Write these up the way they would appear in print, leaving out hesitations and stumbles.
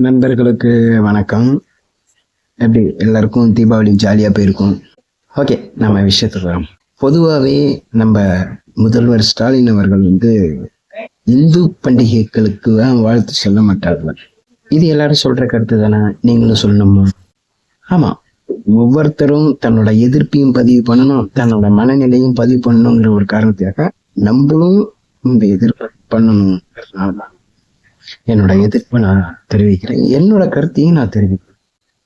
நண்பர்களுக்கு வணக்கம். எப்படி எல்லாருக்கும் தீபாவளி ஜாலியாக போயிருக்கும்? ஓகே, நம்ம விஷயத்துக்கு வரோம். பொதுவாகவே நம்ம முதல்வர் ஸ்டாலின் அவர்கள் இந்து பண்டிகைகளுக்கு தான் வாழ்த்து சொல்ல மாட்டார்கள். இது எல்லாரும் சொல்ற கருத்து தானே, நீங்களும் சொல்லணுமா? ஆமா, ஒவ்வொருத்தரும் தன்னோட எதிர்ப்பையும் பதிவு பண்ணணும், தன்னோட மனநிலையும் பதிவு பண்ணணுங்கிற ஒரு காரணத்துக்காக நம்மளும் இந்த எதிர்ப்பு பண்ணணுங்கிறதுனாலதான் என்னோட எதிர்ப்பை நான் தெரிவிக்கிறேன். என்னோட கருத்தையும் நான் தெரிவிக்கிறேன்.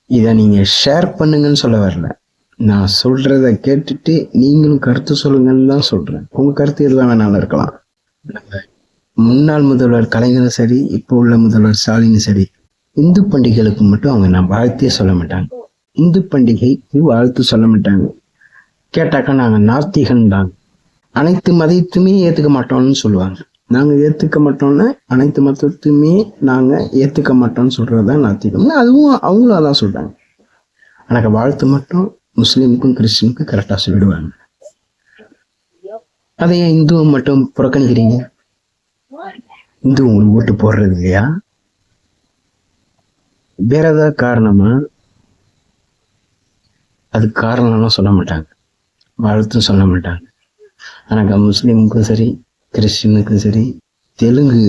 இதை நீங்க ஷேர் பண்ணுங்கன்னு சொல்ல வரல. நான் சொல்றத கேட்டுட்டு நீங்களும் கருத்து சொல்லுங்கன்னு தான் சொல்றேன். உங்க கருத்து எதுவும் வேணாலும் இருக்கலாம். முன்னாள் முதல்வர் கலைஞரும் சரி, இப்போ உள்ள முதல்வர் ஸ்டாலினும் சரி, இந்து பண்டிகைகளுக்கு மட்டும் அவங்க நான் வாழ்த்தே சொல்ல மாட்டாங்க. இந்து பண்டிகைக்கு வாழ்த்து சொல்ல மாட்டாங்க. கேட்டாக்கா நாங்க நாத்திகன் தான், அனைத்து மதத்தையுமே ஏத்துக்க மாட்டோம்னு சொல்லுவாங்க. நாங்க ஏத்துக்க மாட்டோம்னா அனைத்து மதத்தையுமே நாங்க ஏத்துக்க மாட்டோம்னு சொல்றதுதான் நாத்திகம். அதுவும் அவங்களும் அதான் சொல்றாங்க. எனக்கு வாழ்த்து மட்டும் முஸ்லீமுக்கும் கிறிஸ்டினுக்கும் கரெக்டா சொல்லிடுவாங்க. அதையே இந்துவை மட்டும் புறக்கணிக்கிறீங்க? இந்து உங்களுக்கு ஓட்டு போடுறது இல்லையா? வேற ஏதாவது காரணமா? அது காரணம்லாம் சொல்ல மாட்டாங்க, வாழ்த்தும் சொல்ல மாட்டாங்க. ஆனா முஸ்லீமுக்கும் சரி, கிறிஸ்டினுக்கும் சரி, தெலுங்கு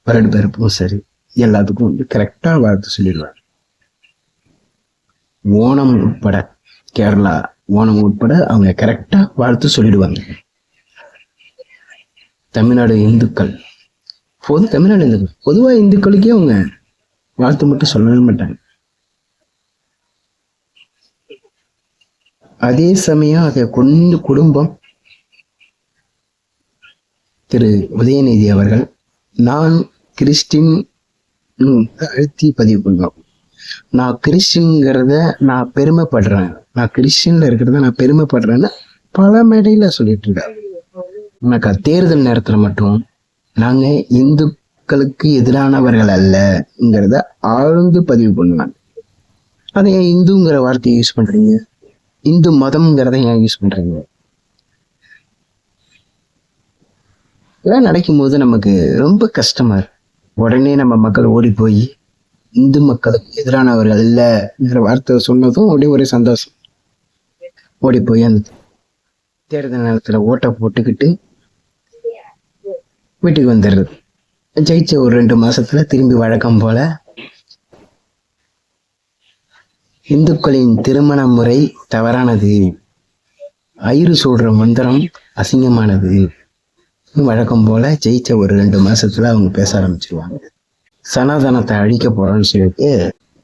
வருடப்பிறப்புக்கும் சரி, எல்லாத்துக்கும் கரெக்டா வாழ்த்து சொல்லிடுவாங்க. ஓணம் உட்பட, கேரளா ஓணம் உட்பட அவங்க கரெக்டா வாழ்த்து சொல்லிடுவாங்க. தமிழ்நாடு இந்துக்கள், தமிழ்நாடு இந்துக்கள் பொதுவா இந்துக்களுக்கே அவங்க வாழ்த்து மட்டும் சொல்லவே மாட்டாங்க. அதே சமயம் அதை கொண்டு குடும்பம் திரு உதயநிதி அவர்கள் நான் கிறிஸ்டின் அழுத்தி பதிவு பண்ணோம். நான் கிறிஸ்டின்ங்கிறத நான் பெருமைப்படுறேன், நான் கிறிஸ்டின்ல இருக்கிறத நான் பெருமைப்படுறேன்னு பல மேடையில சொல்லிட்டு இருக்கேன். எனக்கு தேர்தல் நேரத்துல மட்டும் நாங்க இந்துக்களுக்கு எதிரானவர்கள் அல்லங்கிறத ஆழ்ந்து பதிவு பண்ணுவாங்க. அதை ஏன் இந்துங்கிற வார்த்தையை யூஸ் பண்றீங்க? இந்து மதம்ங்கிறத ஏன் யூஸ் பண்றீங்க? இதெல்லாம் நடக்கும்போது நமக்கு ரொம்ப கஷ்டமா இருக்கு. உடனே நம்ம மக்கள் ஓடி போய் இந்து மக்களுக்கு எதிரானவர்கள் இல்லைங்கிற வார்த்தை சொன்னதும் அப்படியே ஒரே சந்தோஷம். ஓடி போய் அந்த தேர்தல் நேரத்துல ஓட்டை போட்டுக்கிட்டு வீட்டுக்கு வந்துடுறது. ஜெயிச்ச ஒரு 2 மாசத்துல திரும்பி வழக்கம் போல இந்துக்களின் திருமண முறை தவறானது, ஐயரு சொல்ற மந்திரம் அசிங்கமானது, வழக்கம் போல ஜெயிச்ச ஒரு 2 மாசத்துல அவங்க பேச ஆரம்பிச்சிருவாங்க. சனாதனத்தை அழிக்க போறோம்னு சொல்லிட்டு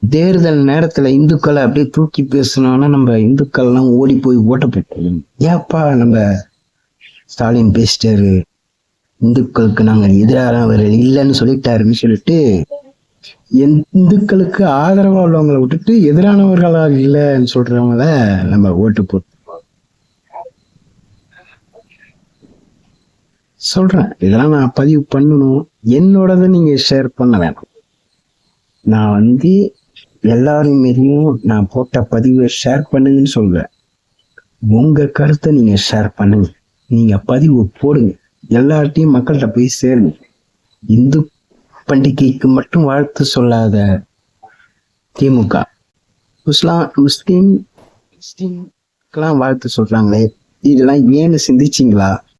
தேர்தல் நேரத்துல இந்துக்களை அப்படியே தூக்கி பேசணும்னா நம்ம இந்துக்கள் எல்லாம் ஓடி போய் ஓட்ட போட்டு, ஏப்பா நம்ம ஸ்டாலின் பேசிட்டாரு, இந்துக்களுக்கு நாங்க எதிரானவர்கள் இல்லைன்னு சொல்லிட்டாருன்னு சொல்லிட்டு இந்துக்களுக்கு ஆதரவா உள்ளவங்களை விட்டுட்டு எதிரானவர்களா இல்லைன்னு சொல்றவங்கள நம்ம ஓட்டு போட்டு சொல்றேன். இதெல்லாம் நான் பதிவு பண்ணணும், என்னோடத நீங்க ஷேர் பண்ண வேணாம். நான் எல்லாரும் மீறியும் நான் போட்ட பதிவை ஷேர் பண்ணுங்கன்னு சொல்றேன். உங்க கருத்தை நீங்க ஷேர் பண்ணுங்க, நீங்க பதிவு போடுங்க, எல்லார்ட்டையும் மக்கள்கிட்ட போய் சேருங்க. இந்து பண்டிகைக்கு மட்டும் வாழ்த்து சொல்லாத திமுக முஸ்லீம் கிறிஸ்டின்கெல்லாம் வாழ்த்து சொல்றாங்களே, இதெல்லாம் ஏன்னு சிந்திச்சிங்களா?